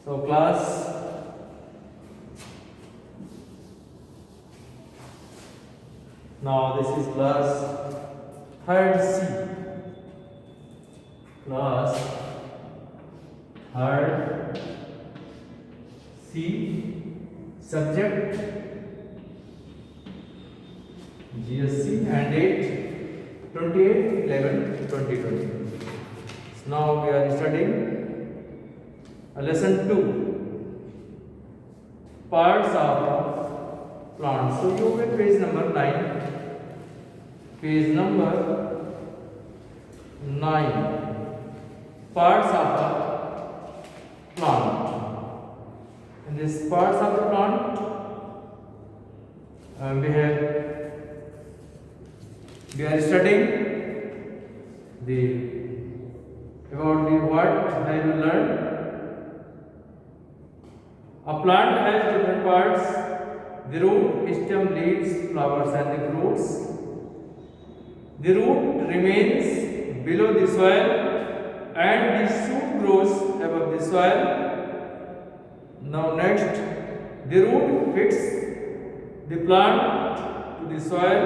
So class now this is class third C. Class third C. Subject GSC and date 28/11/2020. So now we are studying lesson 2, parts of plants. So you will page number 9. Page number 9. Parts of a plant. In this parts of the plant, we are studying the about the what have you learned. A plant has different parts: the root, stem, leaves, flowers, and the fruits. The root remains below the soil, and the shoot grows above the soil. Now next, the root fits the plant to the soil.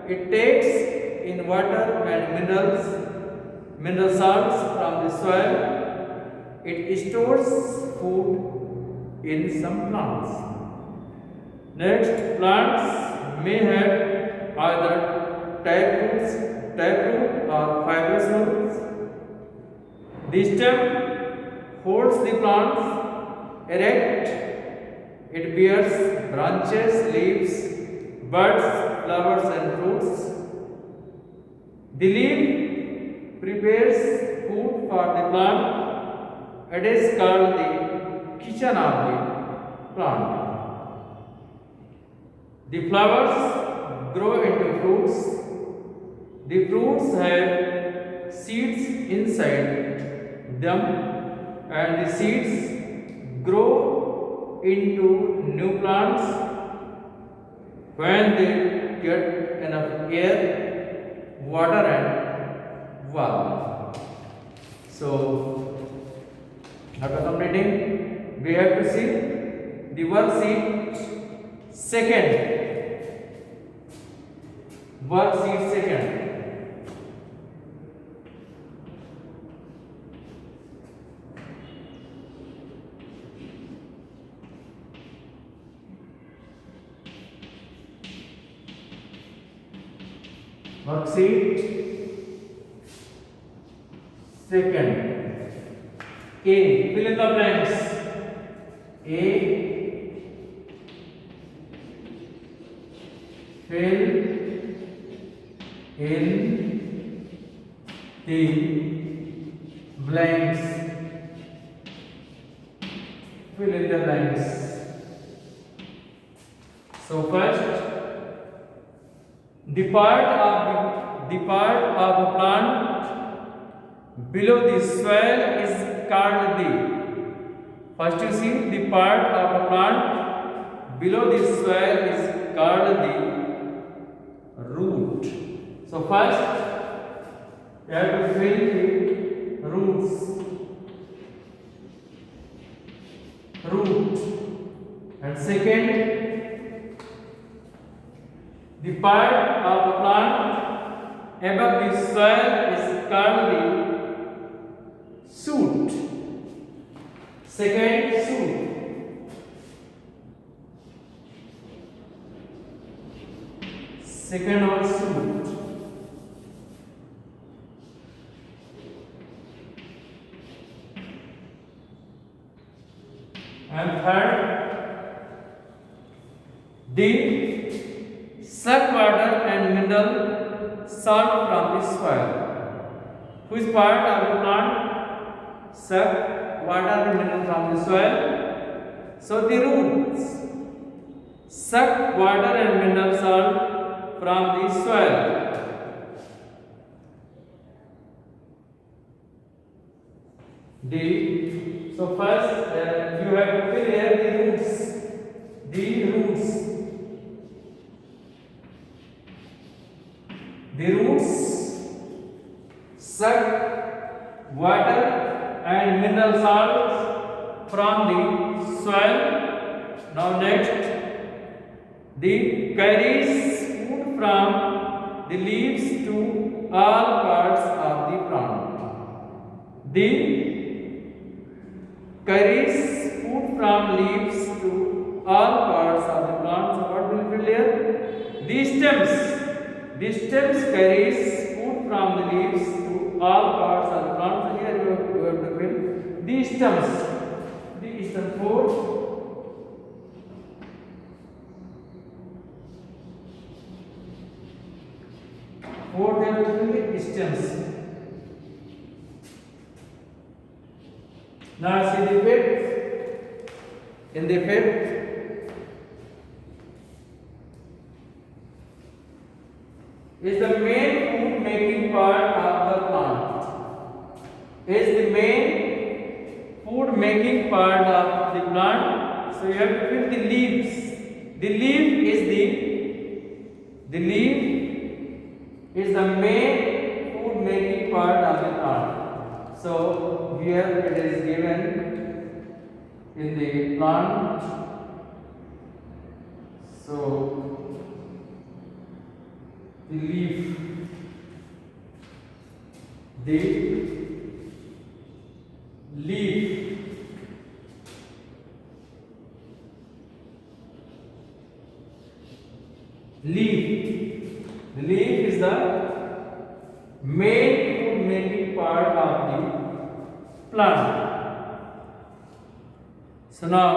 It takes in water and mineral salts from the soil. It stores food in some plants. Next, plants may have either taproot or fibrous roots. The stem holds the plants erect. It bears branches, leaves, buds, flowers, and fruits. The leaf prepares food for the plant. It is called the kitchen of the plant. The flowers grow into fruits. The fruits have seeds inside them, and the seeds grow into new plants when they get enough air, water, and warmth. So, after completing, we have to see the worksheet second. Worksheet second. Worksheet second. A. Fill in the blanks. A. Fill in the blanks. Fill in the blanks. So first, the part of a plant below the soil is called the. First you see the part of a plant below the soil is called the root. So first you have to fill the roots. Root. And second, the part of a plant above the soil is called the shoot. Second, shoot. Second one, shoot. And third, the suck water and mineral salt from the soil. Which part of the plant suck water and mineral from the soil? So the roots suck water and mineral salt from the soil. So first you have to fill here the roots. The roots. The roots suck water and mineral salts from the soil. Now next, the carries food from the leaves to all parts of the plant. The carries food from leaves to all parts of the plant. So what will be here? The stems carries food from the leaves to all parts of the plant. So here you have to fill the stems. The stem food. Fourth have to fill the stems. Now see the fifth. In the fifth, is the main food making part of the plant. Is the main food making part of the plant. So you have to fill the leaves. The leaf is the main food making part of the plant. So here it is given in the plant. So the leaf, the leaf is the main food making part of the plant. So now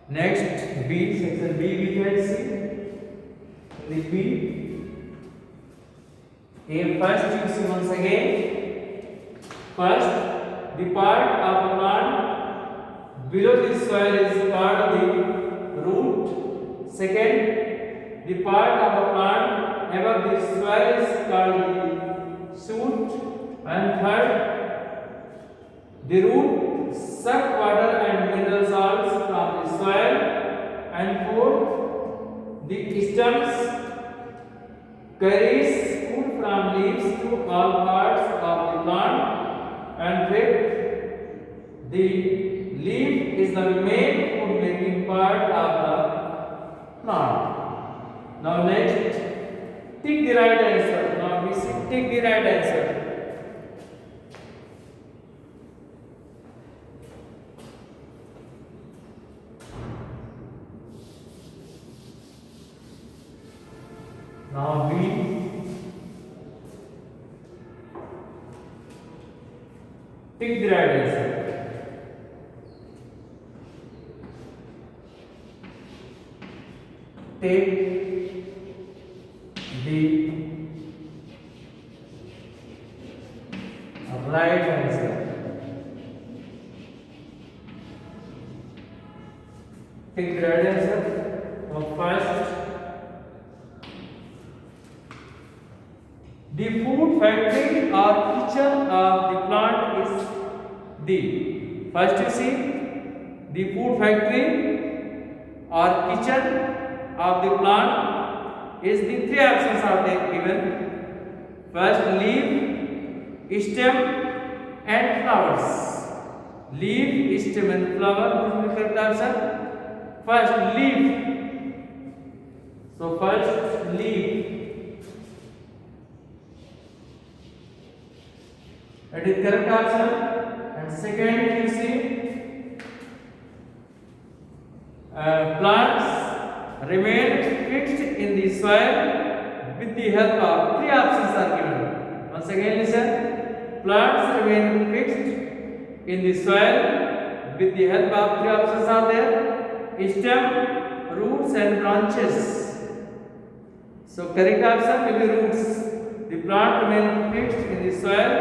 next B, section B we can see. The B. First you see once again. First, the part of a plant below the soil is called the root. Second, the part of a plant above the soil is called the shoot. And third, the root suck water and mineral salts from the soil. And fourth, the stems carries food from leaves to all parts of the plant. And fifth, the leaf is the main food making part of the plant. Now next, tick the right answer. Now we see tick the right answer. Now B. Tick the right answer. Take the right answer. Take the right answer. Now first, the food factory or kitchen of the plant is the. First you see, the food factory or kitchen of the plant is the three options are there given. First, leaf, stem and flowers. Leaf, stem and flower. Which will be correct answer? First, leaf. So first, leaf. That is correct answer. And second, you see, plants remain fixed in the soil with the help of three options are given. Once again listen. Plants remain fixed in the soil with the help of three options are there. Stem, roots and branches. So correct option will be roots. The plant remain fixed in the soil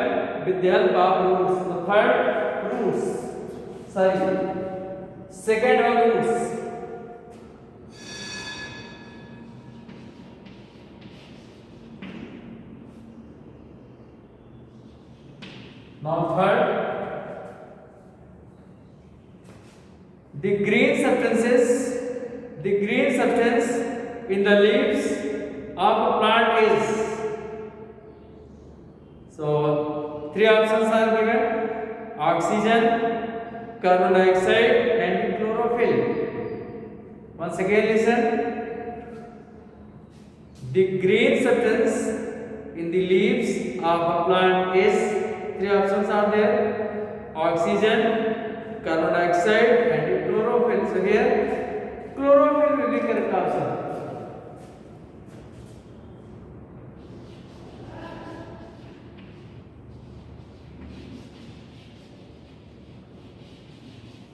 with the help of roots. The third, roots. Second one, roots. Now third, the green substance in the leaves of a plant is. So three options are given: oxygen, carbon dioxide and chlorophyll. Once again listen. The green substance in the leaves of a plant is, three options are there: oxygen, carbon dioxide and chlorophyll. So here chlorophyll will be correct option.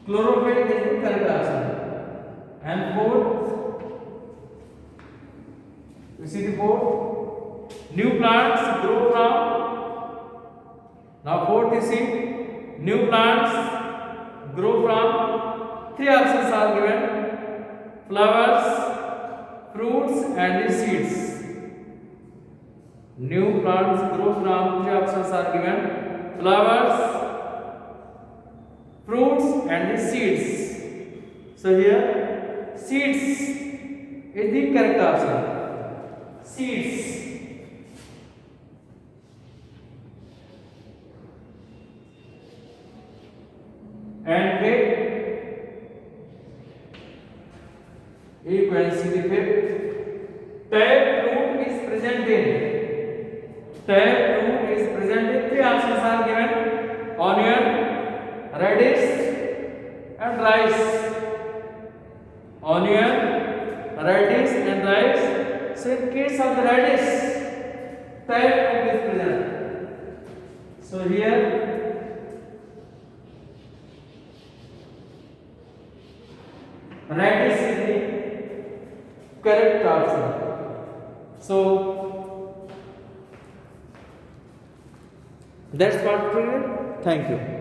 Chlorophyll is the correct option. And fourth, you see the fourth, new plants grow from. Now fourth you see, new plants grow from, three options are given: flowers, fruits and seeds. New plants grow from, three options are given: flowers, fruits and seeds. So here seeds is the correct option. Seeds. And fifth, you can see the fifth, tap root is present in. Tap root is present in, three options are given: onion, radish and rice. Onion, radish and rice. So in case of the radish, tap root is present. So here radish is the correct option. So that's part clear. Thank you.